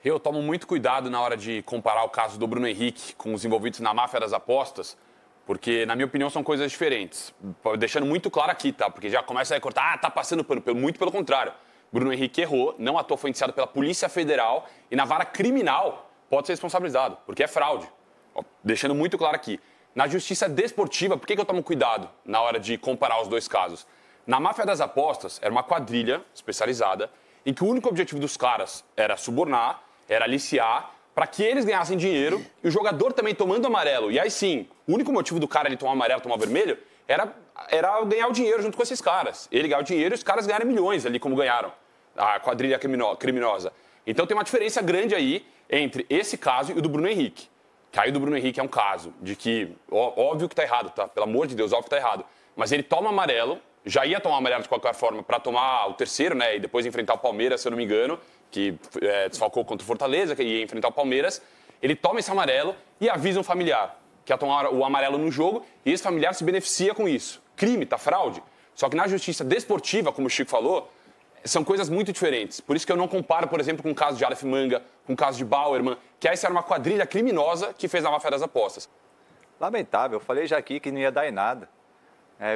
Eu tomo muito cuidado na hora de comparar o caso do Bruno Henrique com os envolvidos na máfia das apostas, porque, na minha opinião, são coisas diferentes. Deixando muito claro aqui, tá? Porque já começa a cortar, tá passando pano. Muito pelo contrário. Bruno Henrique errou, não à toa foi indiciado pela Polícia Federal e na vara criminal pode ser responsabilizado, porque é fraude. Deixando muito claro aqui. Na justiça desportiva, por que eu tomo cuidado na hora de comparar os dois casos? Na máfia das apostas, era uma quadrilha especializada em que o único objetivo dos caras era subornar, era aliciar, para que eles ganhassem dinheiro e o jogador também tomando amarelo. E aí sim, o único motivo do cara ele tomar amarelo, tomar vermelho, era ganhar o dinheiro junto com esses caras. Ele ganhar o dinheiro e os caras ganharam milhões ali, como ganharam a quadrilha criminosa. Então tem uma diferença grande aí entre esse caso e o do Bruno Henrique. Que aí o do Bruno Henrique é um caso de que, óbvio que tá errado, tá? Pelo amor de Deus, óbvio que tá errado. Mas ele toma amarelo, já ia tomar amarelo de qualquer forma para tomar o terceiro, né? E depois enfrentar o Palmeiras, se eu não me engano, que desfalcou contra o Fortaleza, que ia enfrentar o Palmeiras. Ele toma esse amarelo e avisa um familiar que ia tomar o amarelo no jogo e esse familiar se beneficia com isso. Crime, tá? Fraude. Só que na justiça desportiva, como o Chico falou, são coisas muito diferentes. Por isso que eu não comparo, por exemplo, com o caso de Aleph Manga, com o caso de Bauerman, que essa era uma quadrilha criminosa que fez a máfia das apostas. Lamentável. Eu falei já aqui que não ia dar em nada.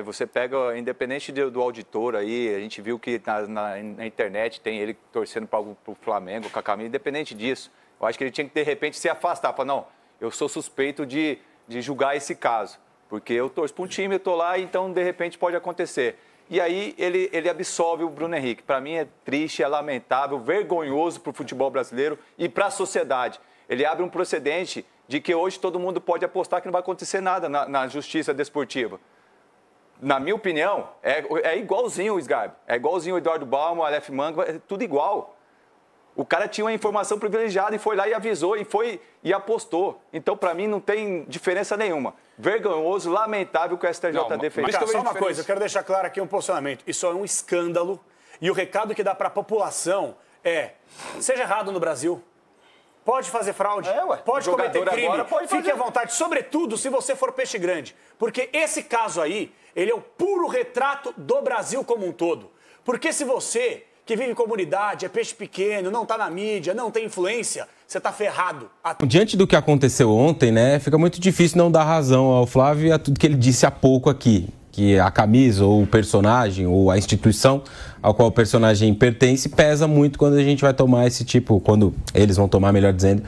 Você pega, independente do auditor aí, a gente viu que na internet tem ele torcendo para o Flamengo, com a camisa, independente disso. Eu acho que ele tinha que, de repente, se afastar. Falar, não, eu sou suspeito de julgar esse caso, porque eu torço para um time, eu estou lá, então, de repente, pode acontecer. E aí ele absolve o Bruno Henrique. Para mim é triste, é lamentável, vergonhoso para o futebol brasileiro e para a sociedade. Ele abre um precedente de que hoje todo mundo pode apostar que não vai acontecer nada na justiça desportiva. Na minha opinião, é igualzinho o Sgarbi. É igualzinho o Eduardo Balmo, o Aleph Manga, é tudo igual. O cara tinha uma informação privilegiada e foi lá e avisou e apostou. Então, para mim, não tem diferença nenhuma. Vergonhoso, lamentável que o STJD fez. Mas, cara, só uma coisa, eu quero deixar claro aqui um posicionamento. Isso é um escândalo e o recado que dá para a população é: seja errado no Brasil. Pode fazer fraude, pode cometer crime, fique à vontade, sobretudo se você for peixe grande. Porque esse caso aí, ele é o puro retrato do Brasil como um todo. Porque se você, que vive em comunidade, é peixe pequeno, não tá na mídia, não tem influência, você tá ferrado. Diante do que aconteceu ontem, né, fica muito difícil não dar razão ao Flávio e a tudo que ele disse há pouco aqui. Que a camisa, ou o personagem, ou a instituição ao qual o personagem pertence pesa muito quando a gente vai tomar esse tipo, quando eles vão tomar, melhor dizendo,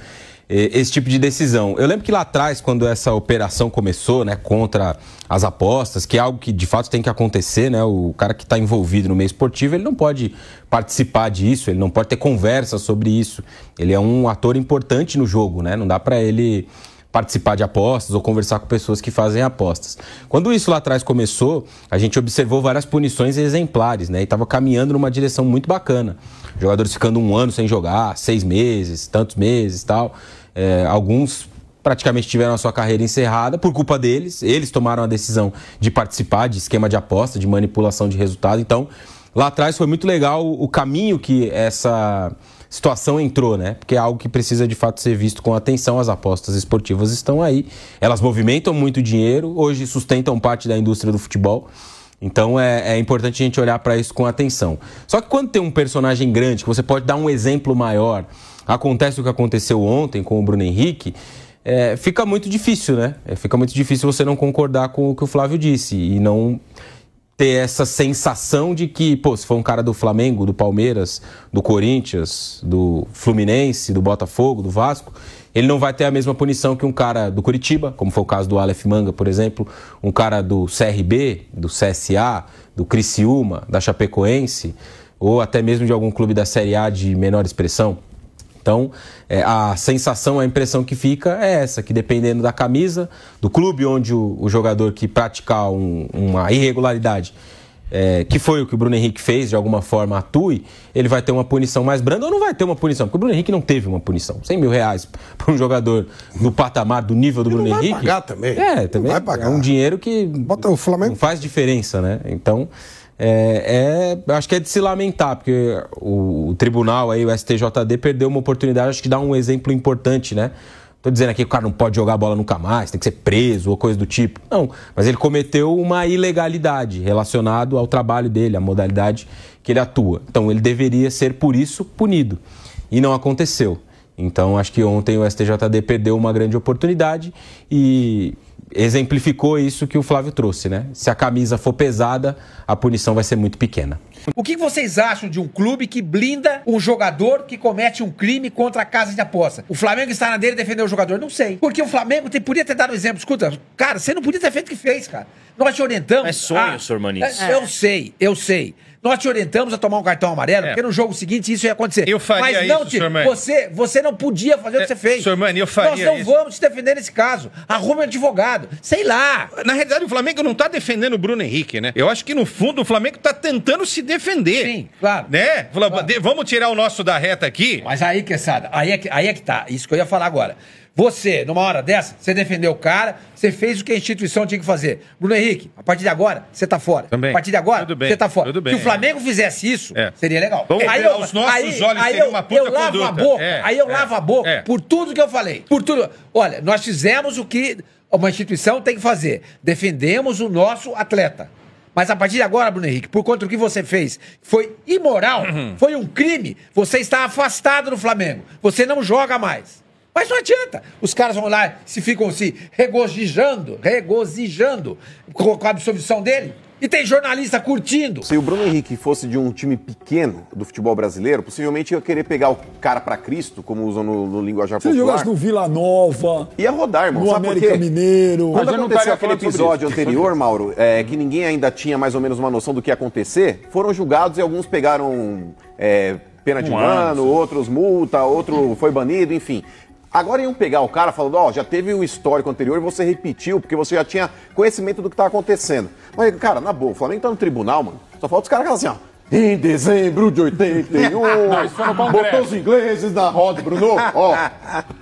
esse tipo de decisão. Eu lembro que lá atrás, quando essa operação começou, né, contra as apostas, que é algo que de fato tem que acontecer, né, o cara que está envolvido no meio esportivo, ele não pode participar disso, ele não pode ter conversa sobre isso. Ele é um ator importante no jogo, né, não dá para ele participar de apostas ou conversar com pessoas que fazem apostas. Quando isso lá atrás começou, a gente observou várias punições exemplares, né? E estava caminhando numa direção muito bacana. Jogadores ficando 1 ano sem jogar, 6 meses, tantos meses e tal. Alguns praticamente tiveram a sua carreira encerrada por culpa deles. Eles tomaram a decisão de participar de esquema de aposta, de manipulação de resultado. Então, lá atrás foi muito legal o caminho que essa situação entrou, né? Porque é algo que precisa de fato ser visto com atenção. As apostas esportivas estão aí, elas movimentam muito dinheiro, hoje sustentam parte da indústria do futebol. Então é importante a gente olhar para isso com atenção. Só que quando tem um personagem grande, que você pode dar um exemplo maior, acontece o que aconteceu ontem com o Bruno Henrique, fica muito difícil, né? Fica muito difícil você não concordar com o que o Flávio disse e não ter essa sensação de que, pô, se for um cara do Flamengo, do Palmeiras, do Corinthians, do Fluminense, do Botafogo, do Vasco, ele não vai ter a mesma punição que um cara do Curitiba, como foi o caso do Aleph Manga, por exemplo, um cara do CRB, do CSA, do Criciúma, da Chapecoense, ou até mesmo de algum clube da Série A de menor expressão. Então, a sensação, a impressão que fica é essa, que dependendo da camisa, do clube onde o jogador que praticar uma irregularidade, que foi o que o Bruno Henrique fez, de alguma forma atue, ele vai ter uma punição mais branda ou não vai ter uma punição, porque o Bruno Henrique não teve uma punição. 100 mil reais para um jogador do patamar, do nível do Bruno Henrique. Vai pagar também. Também vai pagar. É um dinheiro que bota o Flamengo. Não faz diferença, né? Então, acho que é de se lamentar, porque o tribunal aí, o STJD, perdeu uma oportunidade, acho que dá um exemplo importante, né? Tô dizendo aqui que o cara não pode jogar bola nunca mais, tem que ser preso ou coisa do tipo. Não, mas ele cometeu uma ilegalidade relacionada ao trabalho dele, à modalidade que ele atua. Então ele deveria ser, por isso, punido. E não aconteceu. Então, acho que ontem o STJD perdeu uma grande oportunidade e exemplificou isso que o Flávio trouxe, né? Se a camisa for pesada, a punição vai ser muito pequena. O que vocês acham de um clube que blinda um jogador que comete um crime contra a casa de aposta? O Flamengo está na dele defender o jogador? Não sei. Porque o Flamengo podia ter dado um exemplo. Escuta, cara, você não podia ter feito o que fez, cara. Nós te orientamos... É sonho, senhor Maniz. Eu sei. Nós te orientamos a tomar um cartão amarelo, porque no jogo seguinte isso ia acontecer. Eu faria mas não isso, senhor Mani. Você não podia fazer o que você fez. Senhor Mani, eu faria Nós não vamos te defender nesse caso. Arrume um advogado. Sei lá. Na realidade, o Flamengo não tá defendendo o Bruno Henrique, né? Eu acho que, no fundo, o Flamengo tá tentando se defender. Sim, claro. Né? Claro. Vamos tirar o nosso da reta aqui. Mas aí, Quesada, aí é que tá. Isso que eu ia falar agora. Você, numa hora dessa, você defendeu o cara, você fez o que a instituição tinha que fazer. Bruno Henrique, a partir de agora, você tá fora. Também. A partir de agora, você tá fora. Tudo bem. Se o Flamengo fizesse isso, seria legal. Vamos ver, aos nossos olhos seria uma puta eu lavo conduta. a boca, aí eu lavo a boca por tudo que eu falei. Por tudo. Olha, nós fizemos o que uma instituição tem que fazer. Defendemos o nosso atleta. Mas a partir de agora, Bruno Henrique, por conta do que você fez, foi imoral, foi um crime, você está afastado do Flamengo. Você não joga mais. Mas não adianta. Os caras vão lá, ficam se regozijando com a absolvição dele. E tem jornalista curtindo. Se o Bruno Henrique fosse de um time pequeno do futebol brasileiro, possivelmente ia querer pegar o cara pra Cristo, como usam no linguajar popular. Se jogasse no Vila Nova, ia rodar, irmão. no Sabe América por quê? Mineiro. Quando aconteceu aquele episódio anterior, Mauro, que ninguém ainda tinha mais ou menos uma noção do que ia acontecer, foram julgados e alguns pegaram pena de 1 ano, outros multa, outro foi banido, enfim. Agora iam pegar o cara falando, já teve o histórico anterior e você repetiu, porque você já tinha conhecimento do que tá acontecendo. Mas, cara, na boa, o Flamengo tá no tribunal, mano. Só falta os caras assim, em dezembro de 81, botou os ingleses na roda, Bruno,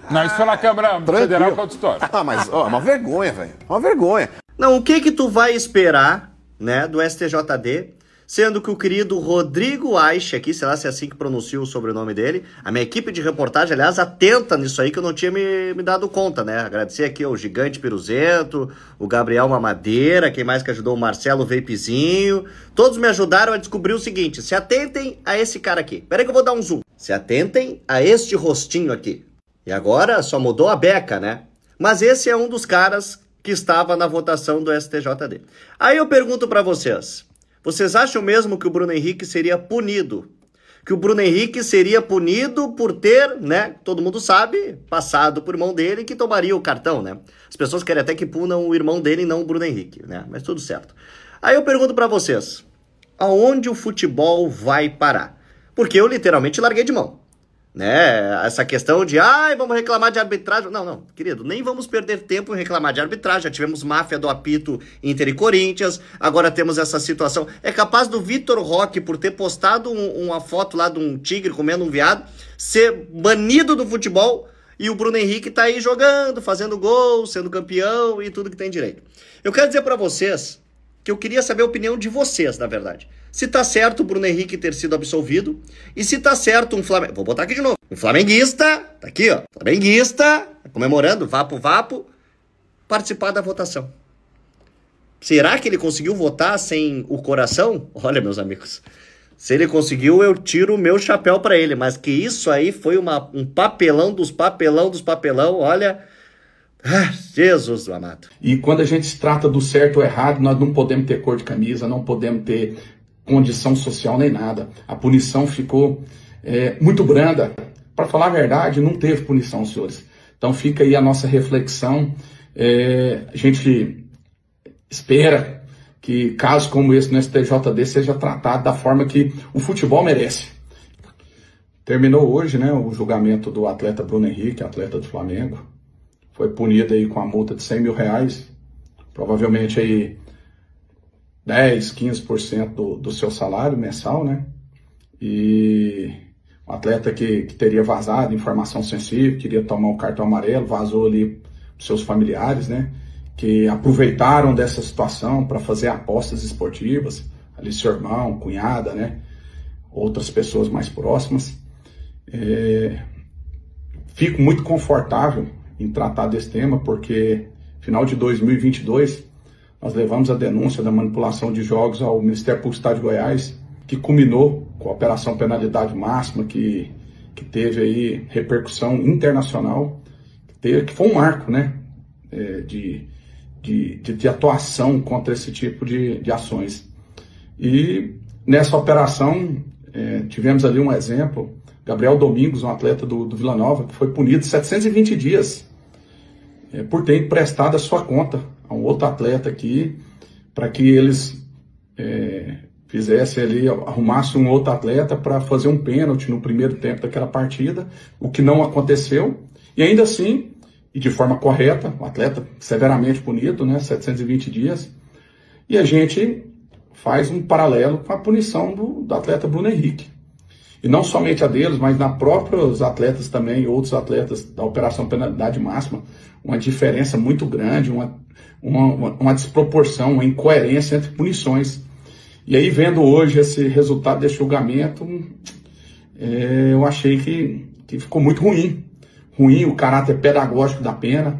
Não, isso foi na Câmara Federal, que é outra história. Mas, é uma vergonha, velho. É uma vergonha. Não, o que tu vai esperar, né, do STJD, sendo que o querido Rodrigo Aiche aqui, sei lá se é assim que pronuncia o sobrenome dele, a minha equipe de reportagem, aliás, atenta nisso aí que eu não tinha me dado conta, né? Agradecer aqui ao Gigante Piruzento, o Gabriel Mamadeira, quem mais que ajudou, o Marcelo Veipizinho, todos me ajudaram a descobrir o seguinte, se atentem a esse cara aqui. Peraí que eu vou dar um zoom. Se atentem a este rostinho aqui. E agora só mudou a beca, né? Mas esse é um dos caras que estava na votação do STJD. Aí eu pergunto pra vocês... Vocês acham mesmo que o Bruno Henrique seria punido? Que o Bruno Henrique seria punido por ter, né, todo mundo sabe, passado por irmão dele que tomaria o cartão, né? As pessoas querem até que punam o irmão dele e não o Bruno Henrique, né? Mas tudo certo. Aí eu pergunto pra vocês, aonde o futebol vai parar? Porque eu literalmente larguei de mão. Né? Essa questão de, vamos reclamar de arbitragem. Não, querido, nem vamos perder tempo em reclamar de arbitragem. Já tivemos máfia do apito Inter e Corinthians, agora temos essa situação. É capaz do Vitor Roque, por ter postado uma foto lá de um tigre comendo um veado, ser banido do futebol e o Bruno Henrique tá aí jogando, fazendo gol, sendo campeão e tudo que tem direito. Eu quero dizer pra vocês que eu queria saber a opinião de vocês, na verdade. Se tá certo o Bruno Henrique ter sido absolvido e se tá certo um Flamengo... Vou botar aqui de novo. Um flamenguista, tá aqui, ó. Flamenguista, comemorando, vapo, participar da votação. Será que ele conseguiu votar sem o coração? Olha, meus amigos, se ele conseguiu, eu tiro o meu chapéu pra ele. Mas que isso aí foi um papelão dos papelão, olha... Jesus do amado. E quando a gente se trata do certo ou errado, nós não podemos ter cor de camisa, não podemos ter condição social nem nada. A punição ficou muito branda. Para falar a verdade, não teve punição, senhores. Então fica aí a nossa reflexão. A gente espera que casos como esse no STJD seja tratado da forma que o futebol merece. Terminou hoje, né, o julgamento do atleta Bruno Henrique, atleta do Flamengo. Foi punido aí com a multa de R$100 mil, provavelmente aí 10, 15% do seu salário mensal, né? E um atleta que teria vazado informação sensível, queria tomar um cartão amarelo, vazou ali para seus familiares, né? Que aproveitaram dessa situação para fazer apostas esportivas, ali seu irmão, cunhada, né? Outras pessoas mais próximas. Fico muito confortável em tratar desse tema, porque final de 2022 nós levamos a denúncia da manipulação de jogos ao Ministério Público do Estado de Goiás, que culminou com a Operação Penalidade Máxima, que que teve aí repercussão internacional, que foi um marco, né, de atuação contra esse tipo de ações. E nessa operação, tivemos ali um exemplo, Gabriel Domingos, um atleta do Vila Nova, que foi punido 720 dias por ter emprestado a sua conta a um outro atleta aqui, para que eles fizessem ali, arrumassem um outro atleta para fazer um pênalti no primeiro tempo daquela partida, o que não aconteceu, e ainda assim, e de forma correta, o atleta severamente punido, né, 720 dias, e a gente faz um paralelo com a punição do atleta Bruno Henrique. E não somente a deles, mas na próprios atletas também, outros atletas da Operação Penalidade Máxima, uma diferença muito grande, uma desproporção, uma incoerência entre punições. E aí, vendo hoje esse resultado desse julgamento, eu achei que ficou muito ruim. Ruim o caráter pedagógico da pena.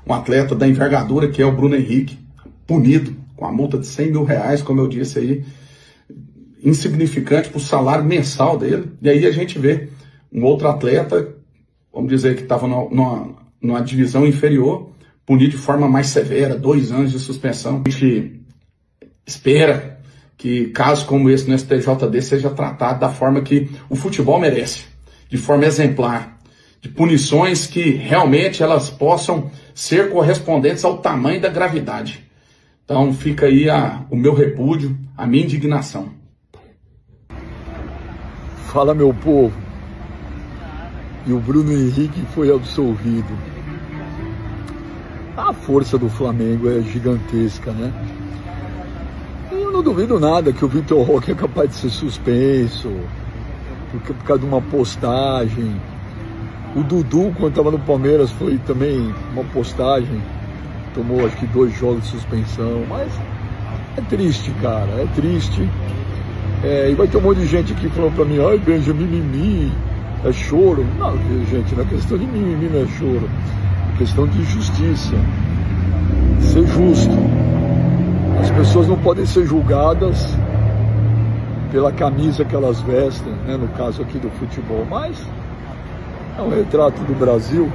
Um atleta da envergadura que é o Bruno Henrique, punido com a multa de 100 mil reais, como eu disse aí, insignificante para o salário mensal dele. E aí a gente vê um outro atleta, vamos dizer que estava numa divisão inferior, punido de forma mais severa, 2 anos de suspensão. A gente espera que casos como esse no STJD seja tratado da forma que o futebol merece, de forma exemplar, de punições que realmente elas possam ser correspondentes ao tamanho da gravidade. Então fica aí o meu repúdio, a minha indignação. Fala, meu povo. E o Bruno Henrique foi absolvido. A força do Flamengo é gigantesca, né? E eu não duvido nada que o Vitor Roque é capaz de ser suspenso, por causa de uma postagem. O Dudu, quando estava no Palmeiras, foi também uma postagem. Tomou, acho que 2 jogos de suspensão. Mas é triste, cara, é triste. E vai ter um monte de gente aqui falando pra mim, ai, Benjamin, mimimi, é choro. Não, gente, não é questão de mimimi, não é choro. É questão de justiça. Ser justo. As pessoas não podem ser julgadas pela camisa que elas vestem, né, no caso aqui do futebol, mas é um retrato do Brasil.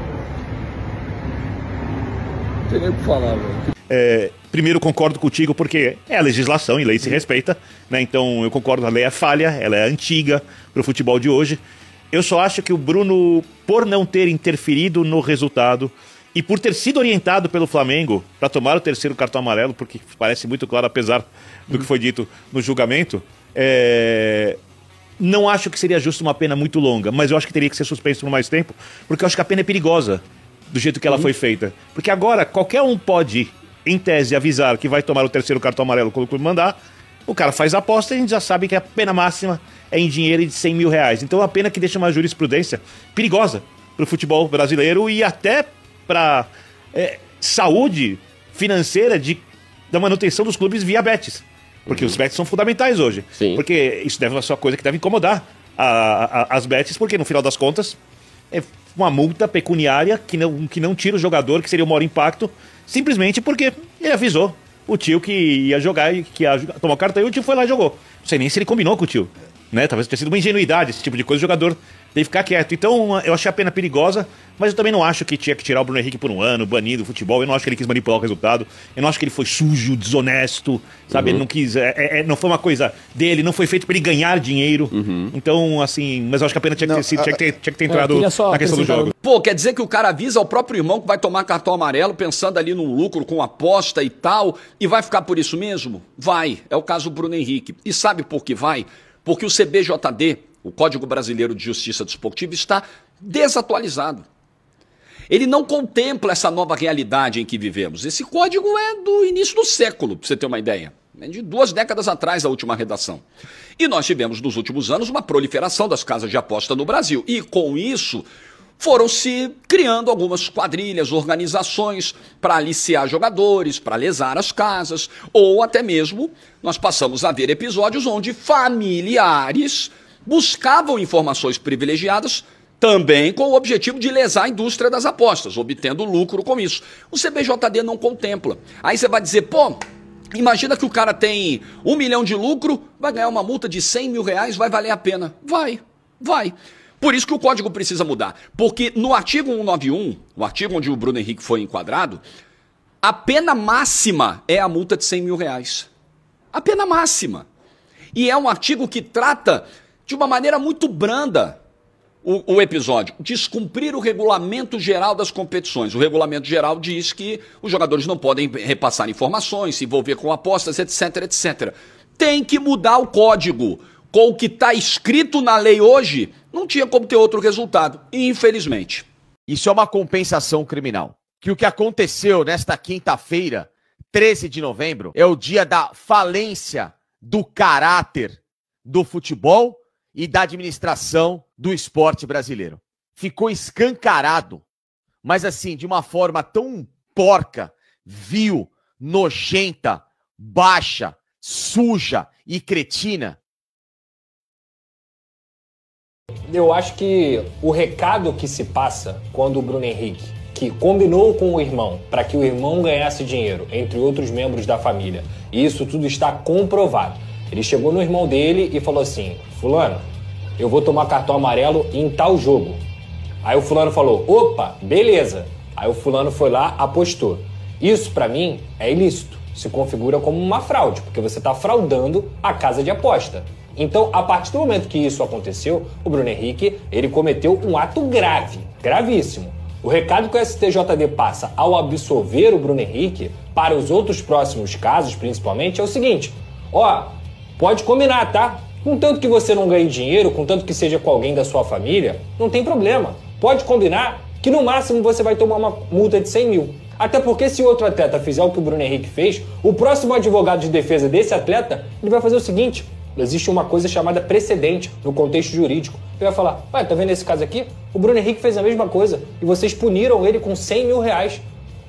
Não tem nem o que falar, velho. Primeiro, concordo contigo porque é a legislação e lei se respeita, né? Então eu concordo, a lei é falha, ela é antiga para o futebol de hoje. Eu só acho que o Bruno, por não ter interferido no resultado e por ter sido orientado pelo Flamengo para tomar o 3º cartão amarelo, porque parece muito claro, apesar do que foi dito no julgamento, não acho que seria justo uma pena muito longa, mas eu acho que teria que ser suspenso por mais tempo, porque eu acho que a pena é perigosa do jeito que ela foi feita. Porque agora qualquer um pode, em tese, avisar que vai tomar o 3º cartão amarelo quando o clube mandar, o cara faz a aposta e a gente já sabe que a pena máxima é em dinheiro de 100 mil reais. Então é uma pena que deixa uma jurisprudência perigosa para o futebol brasileiro e até para saúde financeira da manutenção dos clubes via betes. Porque os betes são fundamentais hoje. Sim. Porque isso deve ser uma coisa que deve incomodar as betes, porque no final das contas é uma multa pecuniária que não tira o jogador, que seria o maior impacto, simplesmente porque ele avisou o tio que ia jogar e que ia tomar o cartão e o tio foi lá e jogou. Não sei nem se ele combinou com o tio, né? Talvez tenha sido uma ingenuidade, esse tipo de coisa, o jogador deve ficar quieto. Então eu achei a pena perigosa, mas eu também não acho que tinha que tirar o Bruno Henrique por um ano, banido do futebol. Eu não acho que ele quis manipular o resultado. Eu não acho que ele foi sujo, desonesto, sabe? Ele não quis. Não foi uma coisa dele, não foi feito pra ele ganhar dinheiro. Então, assim, mas eu acho que a pena tinha que ter entrado na questão do jogo. Pô, quer dizer que o cara avisa ao próprio irmão que vai tomar cartão amarelo, pensando ali no lucro com aposta e tal, e vai ficar por isso mesmo? Vai. É o caso do Bruno Henrique. E sabe por que vai? Porque o CBJD, o Código Brasileiro de Justiça Desportiva, está desatualizado. Ele não contempla essa nova realidade em que vivemos. Esse código é do início do século, para você ter uma ideia. É de 2 décadas atrás a última redação. E nós tivemos nos últimos anos uma proliferação das casas de aposta no Brasil. E com isso foram se criando algumas quadrilhas, organizações para aliciar jogadores, para lesar as casas, ou até mesmo nós passamos a ver episódios onde familiares buscavam informações privilegiadas também com o objetivo de lesar a indústria das apostas, obtendo lucro com isso. O CBJD não contempla. Aí você vai dizer, pô, imagina que o cara tem 1 milhão de lucro, vai ganhar uma multa de 100 mil reais, vai valer a pena. Vai. Vai. Por isso que o código precisa mudar. Porque no artigo 191, o artigo onde o Bruno Henrique foi enquadrado, a pena máxima é a multa de R$100 mil. A pena máxima. E é um artigo que trata de uma maneira muito branda o episódio. Descumprir o regulamento geral das competições. O regulamento geral diz que os jogadores não podem repassar informações, se envolver com apostas, etc, etc. Tem que mudar o código. Com o que está escrito na lei hoje, não tinha como ter outro resultado, infelizmente. Isso é uma compensação criminal. Que o que aconteceu nesta quinta-feira, 13 de novembro, é o dia da falência do caráter do futebol e da administração do esporte brasileiro. Ficou escancarado, mas assim, de uma forma tão porca, vil, nojenta, baixa, suja e cretina. Eu acho que o recado que se passa quando o Bruno Henrique, que combinou com o irmão para que o irmão ganhasse dinheiro, entre outros membros da família, e isso tudo está comprovado. Ele chegou no irmão dele e falou assim: fulano, eu vou tomar cartão amarelo em tal jogo. Aí o fulano falou: opa, beleza. Aí o fulano foi lá, apostou. Isso para mim é ilícito, se configura como uma fraude, porque você está fraudando a casa de aposta. Então, a partir do momento que isso aconteceu, o Bruno Henrique, ele cometeu um ato grave, gravíssimo. O recado que o STJD passa ao absolver o Bruno Henrique para os outros próximos casos, principalmente, é o seguinte: ó, pode combinar, tá? Contanto que você não ganhe dinheiro, contanto que seja com alguém da sua família, não tem problema. Pode combinar que no máximo você vai tomar uma multa de 100 mil. Até porque se outro atleta fizer o que o Bruno Henrique fez, o próximo advogado de defesa desse atleta, ele vai fazer o seguinte: existe uma coisa chamada precedente no contexto jurídico. Ele vai falar: ué, tá vendo esse caso aqui? O Bruno Henrique fez a mesma coisa e vocês puniram ele com 100 mil reais.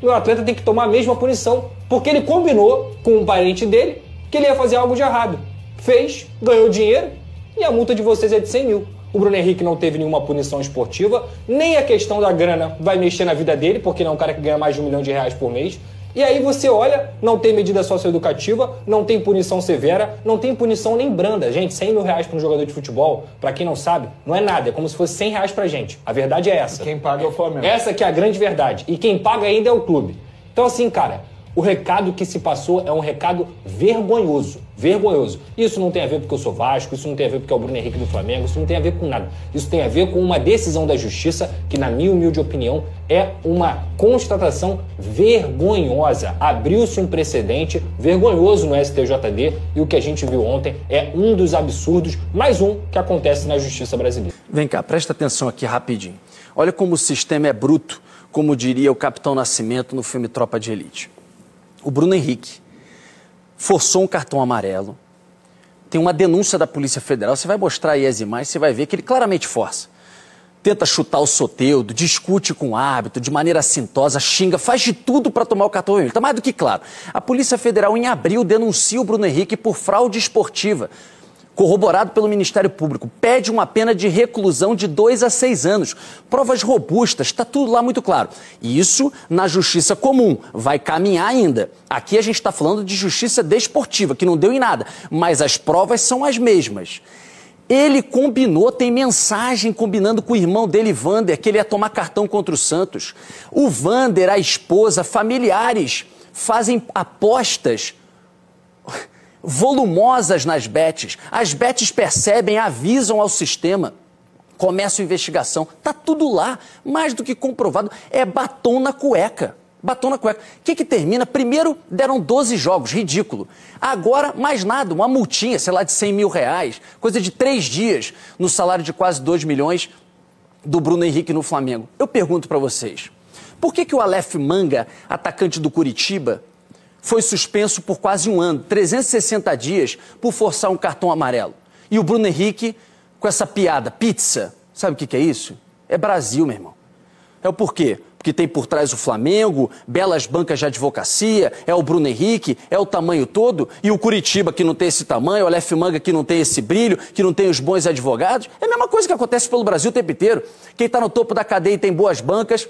E o atleta tem que tomar a mesma punição, porque ele combinou com um parente dele que ele ia fazer algo de errado. Fez, ganhou dinheiro e a multa de vocês é de 100 mil. O Bruno Henrique não teve nenhuma punição esportiva, nem a questão da grana vai mexer na vida dele, porque ele é um cara que ganha mais de R$1 milhão por mês. E aí você olha, não tem medida socioeducativa, não tem punição severa, não tem punição nem branda. Gente, 100 mil reais para um jogador de futebol, para quem não sabe, não é nada. É como se fosse 100 reais pra gente. A verdade é essa. Quem paga é o Flamengo. Essa que é a grande verdade. E quem paga ainda é o clube. Então assim, cara, o recado que se passou é um recado vergonhoso. Vergonhoso. Isso não tem a ver porque eu sou Vasco, isso não tem a ver porque é o Bruno Henrique do Flamengo, isso não tem a ver com nada. Isso tem a ver com uma decisão da justiça que, na minha humilde opinião, é uma constatação vergonhosa. Abriu-se um precedente vergonhoso no STJD e o que a gente viu ontem é um dos absurdos, mais um, que acontece na justiça brasileira. Vem cá, presta atenção aqui rapidinho. Olha como o sistema é bruto, como diria o Capitão Nascimento no filme Tropa de Elite. O Bruno Henrique forçou um cartão amarelo, tem uma denúncia da Polícia Federal, você vai mostrar aí as imagens, você vai ver que ele claramente força. Tenta chutar o Soteldo, discute com o árbitro de maneira assintosa, xinga, faz de tudo para tomar o cartão vermelho. Está mais do que claro. A Polícia Federal, em abril, denuncia o Bruno Henrique por fraude esportiva, corroborado pelo Ministério Público. Pede uma pena de reclusão de 2 a 6 anos. Provas robustas, está tudo lá muito claro. E isso na justiça comum, vai caminhar ainda. Aqui a gente está falando de justiça desportiva, que não deu em nada, mas as provas são as mesmas. Ele combinou, tem mensagem combinando com o irmão dele, Vander, que ele ia tomar cartão contra o Santos. O Vander, a esposa, familiares fazem apostas volumosas nas bets. As bets percebem, avisam ao sistema, começa a investigação. Tá tudo lá, mais do que comprovado. É batom na cueca. Batom na cueca. O que termina? Primeiro deram 12 jogos, ridículo. Agora, mais nada, uma multinha, sei lá, de 100 mil reais, coisa de 3 dias, no salário de quase 2 milhões do Bruno Henrique no Flamengo. Eu pergunto pra vocês, por que o Aleph Manga, atacante do Curitiba, foi suspenso por quase 1 ano, 360 dias, por forçar um cartão amarelo? E o Bruno Henrique, com essa piada, pizza, sabe o que é isso? É Brasil, meu irmão. É o porquê? Porque tem por trás o Flamengo, belas bancas de advocacia, é o Bruno Henrique, é o tamanho todo, e o Curitiba que não tem esse tamanho, o Aleph Manga que não tem esse brilho, que não tem os bons advogados. É a mesma coisa que acontece pelo Brasil o tempo inteiro. Quem está no topo da cadeia e tem boas bancas,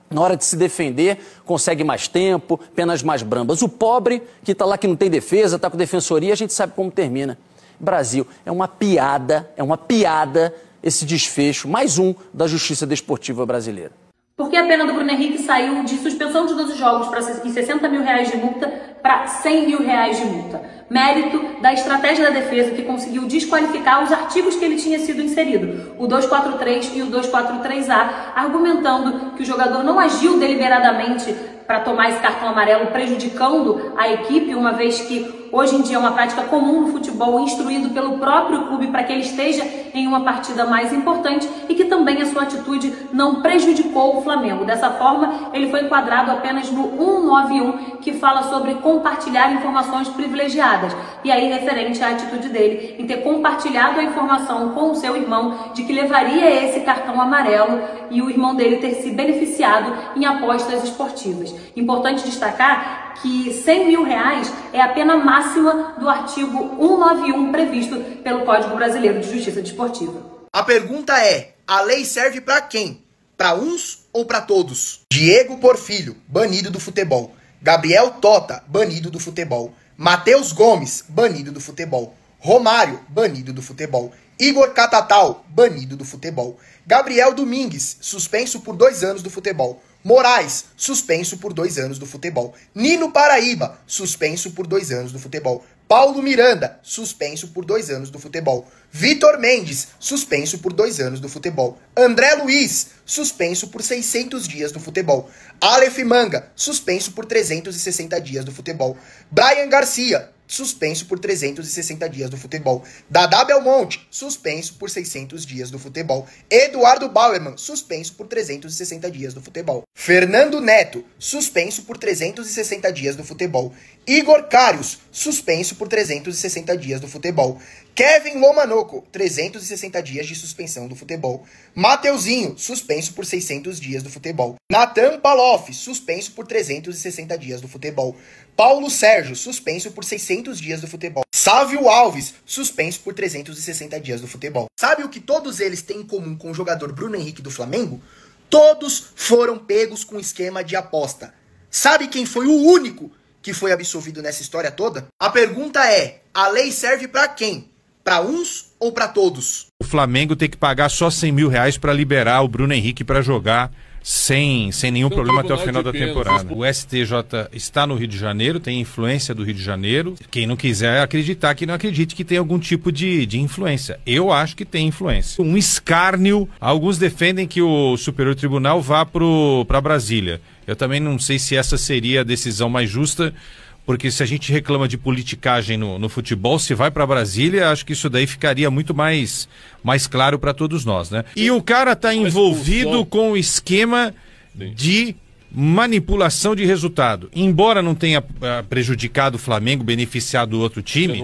na hora de se defender, consegue mais tempo, penas mais brambas. O pobre, que está lá que não tem defesa, está com defensoria, a gente sabe como termina. Brasil, é uma piada esse desfecho, mais um, da justiça desportiva brasileira. Porque a pena do Bruno Henrique saiu de suspensão de 12 jogos e R$60 mil de multa para R$100 mil de multa. Mérito da estratégia da defesa, que conseguiu desqualificar os artigos que ele tinha sido inserido, o 243 e o 243A, argumentando que o jogador não agiu deliberadamente para tomar esse cartão amarelo, prejudicando a equipe, uma vez que hoje em dia é uma prática comum no futebol, instruído pelo próprio clube para que ele esteja em uma partida mais importante e que também a sua atitude não prejudicou o Flamengo. Dessa forma, ele foi enquadrado apenas no 191, que fala sobre compartilhar informações privilegiadas. E aí, referente à atitude dele em ter compartilhado a informação com o seu irmão de que levaria esse cartão amarelo e o irmão dele ter se beneficiado em apostas esportivas. Importante destacar que R$100 mil é a pena máxima do artigo 191 previsto pelo Código Brasileiro de Justiça Desportiva. A pergunta é, a lei serve para quem? Para uns ou para todos? Diego Porfírio, banido do futebol. Gabriel Tota, banido do futebol. Matheus Gomes, banido do futebol. Romário, banido do futebol. Igor Catatal, banido do futebol. Gabriel Domingues, suspenso por 2 anos do futebol. Moraes, suspenso por 2 anos do futebol. Nino Paraíba, suspenso por 2 anos do futebol. Paulo Miranda, suspenso por 2 anos do futebol. Vitor Mendes, suspenso por 2 anos do futebol. André Luiz, suspenso por 600 dias do futebol. Aleph Manga, suspenso por 360 dias do futebol. Brian Garcia, suspenso por 360 dias do futebol. Dadá Belmonte, suspenso por 600 dias do futebol. Eduardo Bauerman, suspenso por 360 dias do futebol. Fernando Neto, suspenso por 360 dias do futebol. Igor Karius, suspenso por 360 dias do futebol. Kevin Lomanoco, 360 dias de suspensão do futebol. Mateuzinho, suspenso por 600 dias do futebol. Nathan Paloff, suspenso por 360 dias do futebol. Paulo Sérgio, suspenso por 600 dias do futebol. Sávio Alves, suspenso por 360 dias do futebol. Sabe o que todos eles têm em comum com o jogador Bruno Henrique do Flamengo? Todos foram pegos com esquema de aposta. Sabe quem foi o único que foi absolvido nessa história toda? A pergunta é, a lei serve para quem? Para uns ou para todos? O Flamengo tem que pagar só R$100 mil para liberar o Bruno Henrique para jogar sem nenhum problema até o final da temporada. O STJ está no Rio de Janeiro, tem influência do Rio de Janeiro. Quem não quiser acreditar, que não acredite que tem algum tipo de influência. Eu acho que tem influência. Um escárnio. Alguns defendem que o Superior Tribunal vá para Brasília. Eu também não sei se essa seria a decisão mais justa, porque se a gente reclama de politicagem no futebol, se vai para Brasília, acho que isso daí ficaria muito mais claro para todos nós, né? E o cara tá envolvido com o esquema de manipulação de resultado. Embora não tenha prejudicado o Flamengo, beneficiado o outro time,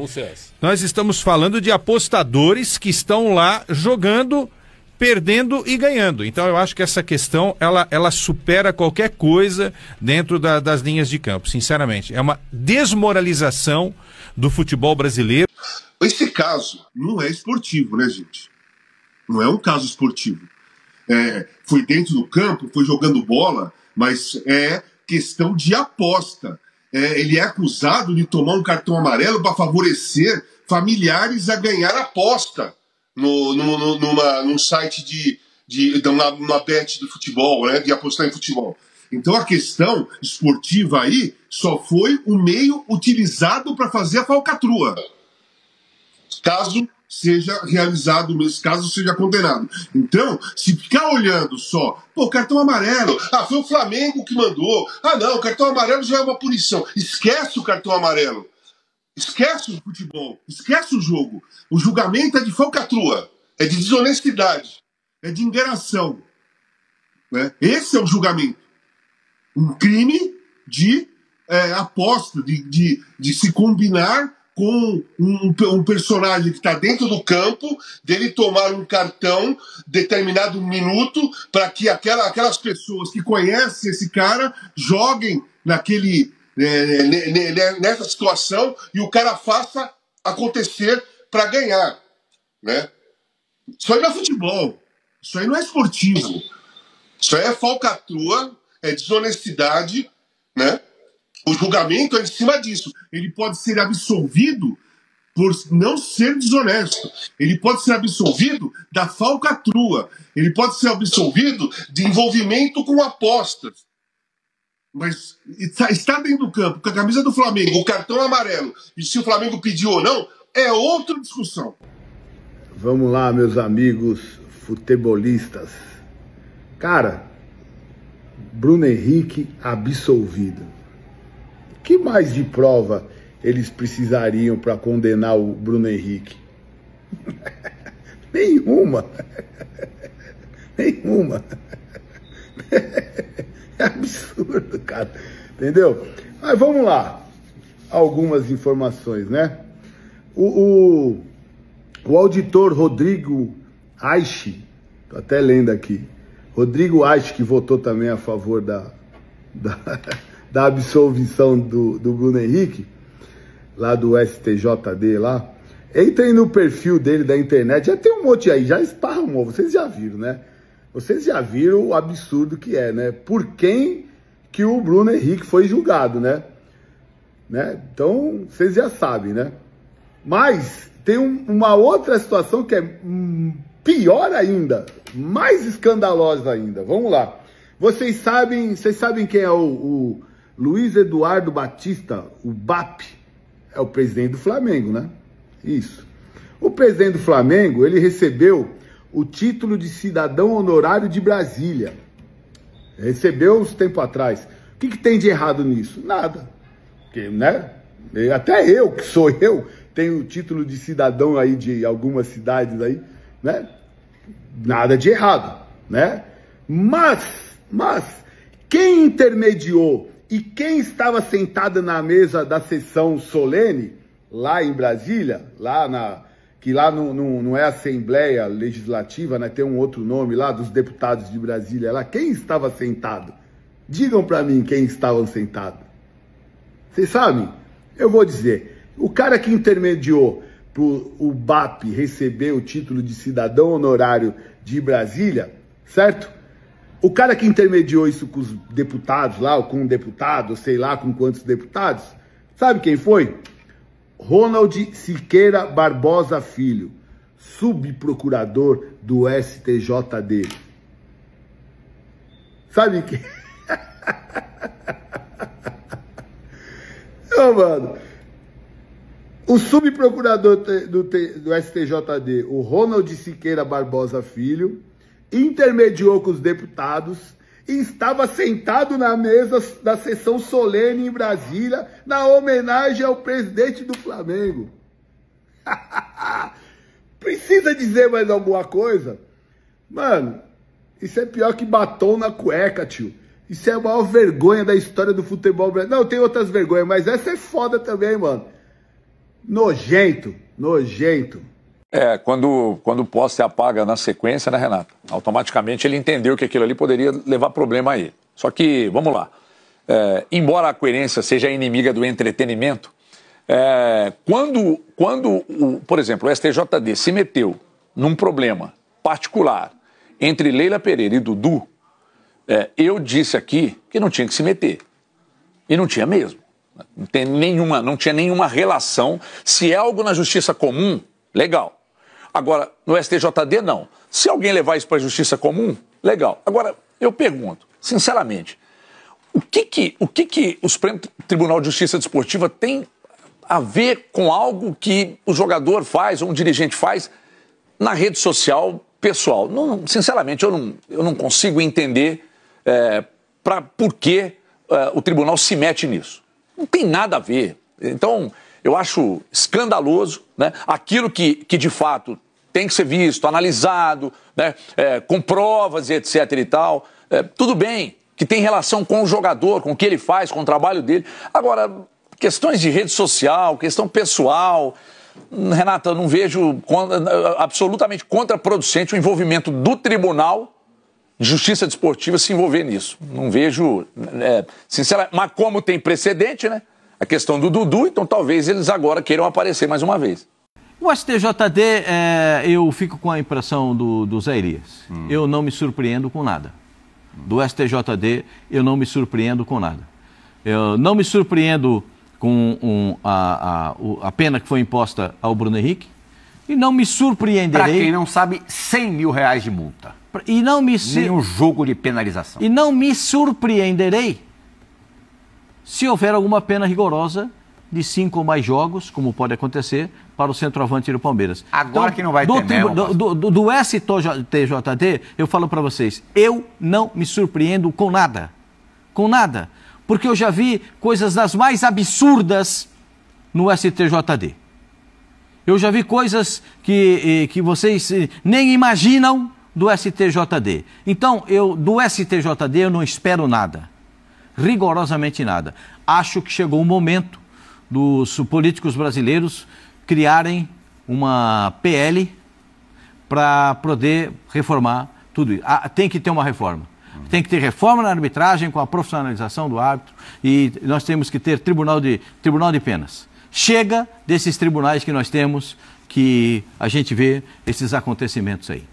nós estamos falando de apostadores que estão lá jogando, perdendo e ganhando. Então eu acho que essa questão ela supera qualquer coisa dentro das linhas de campo, sinceramente. É uma desmoralização do futebol brasileiro. Esse caso não é esportivo, né, gente? Não é um caso esportivo. Foi dentro do campo, foi jogando bola, mas é questão de aposta. Ele é acusado de tomar um cartão amarelo para favorecer familiares a ganhar aposta num site numa bet de futebol, né, de apostar em futebol. Então a questão esportiva aí só foi um meio utilizado para fazer a falcatrua. Caso seja realizado, caso seja condenado. Então, se ficar olhando só, cartão amarelo, foi o Flamengo que mandou, não, o cartão amarelo já é uma punição. Esquece o cartão amarelo. Esquece o futebol, esquece o jogo. O julgamento é de falcatrua, é de desonestidade, é de enganação. Né? Esse é o julgamento. Um crime de aposta, de se combinar com um personagem que está dentro do campo, dele tomar um cartão determinado minuto para que aquelas pessoas que conhecem esse cara joguem nessa situação e o cara faça acontecer para ganhar, né? Isso aí não é futebol, isso aí não é esportivo, isso aí é falcatrua, é desonestidade, né? O julgamento é em cima disso. Ele pode ser absolvido por não ser desonesto. Ele pode ser absolvido da falcatrua. Ele pode ser absolvido de envolvimento com apostas. Mas está dentro do campo, com a camisa do Flamengo, o cartão amarelo, e se o Flamengo pediu ou não, é outra discussão. Vamos lá, meus amigos futebolistas. Cara, Bruno Henrique absolvido. Que mais de prova eles precisariam para condenar o Bruno Henrique? Nenhuma. Nenhuma. É absurdo, cara. Entendeu? Mas vamos lá. Algumas informações, né? O auditor Rodrigo Aich, tô até lendo aqui, Rodrigo Aich, que votou também a favor da absolvição do Bruno Henrique, lá do STJD lá, entra aí no perfil dele da internet, já tem um monte aí, já esparramou, vocês já viram, né? Vocês já viram o absurdo que é, né? Por quem que o Bruno Henrique foi julgado, né? Então, vocês já sabem, né? Mas tem uma outra situação que é pior ainda, mais escandalosa ainda. Vamos lá. Vocês sabem quem é o Luiz Eduardo Batista, o BAP? É o presidente do Flamengo, né? Isso. O presidente do Flamengo, ele recebeu o título de cidadão honorário de Brasília. Recebeu uns tempo atrás. O que tem de errado nisso? Nada. Porque, né? Até eu, que sou eu, tenho o título de cidadão aí de algumas cidades aí, né? Nada de errado, né? Mas, quem intermediou e quem estava sentado na mesa da sessão solene, lá em Brasília, que lá não é Assembleia Legislativa, né? Tem um outro nome lá, dos deputados de Brasília lá. Quem estava sentado? Digam para mim quem estavam sentados. Vocês sabem? Eu vou dizer. O cara que intermediou para o BAP receber o título de cidadão honorário de Brasília, certo? O cara que intermediou isso com os deputados lá, ou com um deputado, sei lá com quantos deputados, sabe quem foi? Ronald Siqueira Barbosa Filho, subprocurador do STJD. Sabe quem? Ô, mano, o subprocurador do STJD, o Ronald Siqueira Barbosa Filho, intermediou com os deputados e estava sentado na mesa da sessão solene em Brasília, na homenagem ao presidente do Flamengo. Precisa dizer mais alguma coisa? Mano, isso é pior que batom na cueca, tio. Isso é a maior vergonha da história do futebol brasileiro. Não, tem outras vergonhas, mas essa é foda também, mano. Nojento, nojento. Quando o poste se apaga na sequência, né, Renato? Automaticamente ele entendeu que aquilo ali poderia levar problema a ele. Só que, vamos lá, embora a coerência seja inimiga do entretenimento, por exemplo, o STJD se meteu num problema particular entre Leila Pereira e Dudu, eu disse aqui que não tinha que se meter. E não tinha mesmo. Não tinha nenhuma relação. Se é algo na justiça comum, legal. Agora, no STJD, não. Se alguém levar isso para a justiça comum, legal. Agora, eu pergunto, sinceramente, o que o Supremo Tribunal de Justiça Desportiva tem a ver com algo que o jogador faz ou um dirigente faz na rede social pessoal? Sinceramente, eu não consigo entender por que o tribunal se mete nisso. Não tem nada a ver. Então, eu acho escandaloso, né? Aquilo que de fato tem que ser visto, analisado, né? Com provas e etc e tal. Tudo bem que tem relação com o jogador, com o que ele faz, com o trabalho dele. Agora, questões de rede social, questão pessoal, Renata, eu não vejo absolutamente contraproducente o envolvimento do Tribunal de Justiça Desportiva se envolver nisso. Não vejo, sinceramente, mas como tem precedente, né? A questão do Dudu, então talvez eles agora queiram aparecer mais uma vez. O STJD, eu fico com a impressão do Zé Elias. Eu não me surpreendo com nada. Do STJD, eu não me surpreendo com nada. Eu não me surpreendo com a pena que foi imposta ao Bruno Henrique. E não me surpreenderei... Para quem não sabe, R$100 mil de multa. E não me... Nenhum jogo de penalização. E não me surpreenderei se houver alguma pena rigorosa de 5 ou mais jogos, como pode acontecer, para o centroavante do Palmeiras. Agora então, que não vai ter mesmo. Do STJD, eu falo para vocês, eu não me surpreendo com nada. Com nada. Porque eu já vi coisas das mais absurdas no STJD. Eu já vi coisas que vocês nem imaginam do STJD. Então, do STJD eu não espero nada. Rigorosamente nada. Acho que chegou o momento dos políticos brasileiros criarem uma PL para poder reformar tudo isso. Tem que ter uma reforma. Tem que ter reforma na arbitragem com a profissionalização do árbitro e nós temos que ter tribunal de penas. Chega desses tribunais que nós temos, que a gente vê esses acontecimentos aí.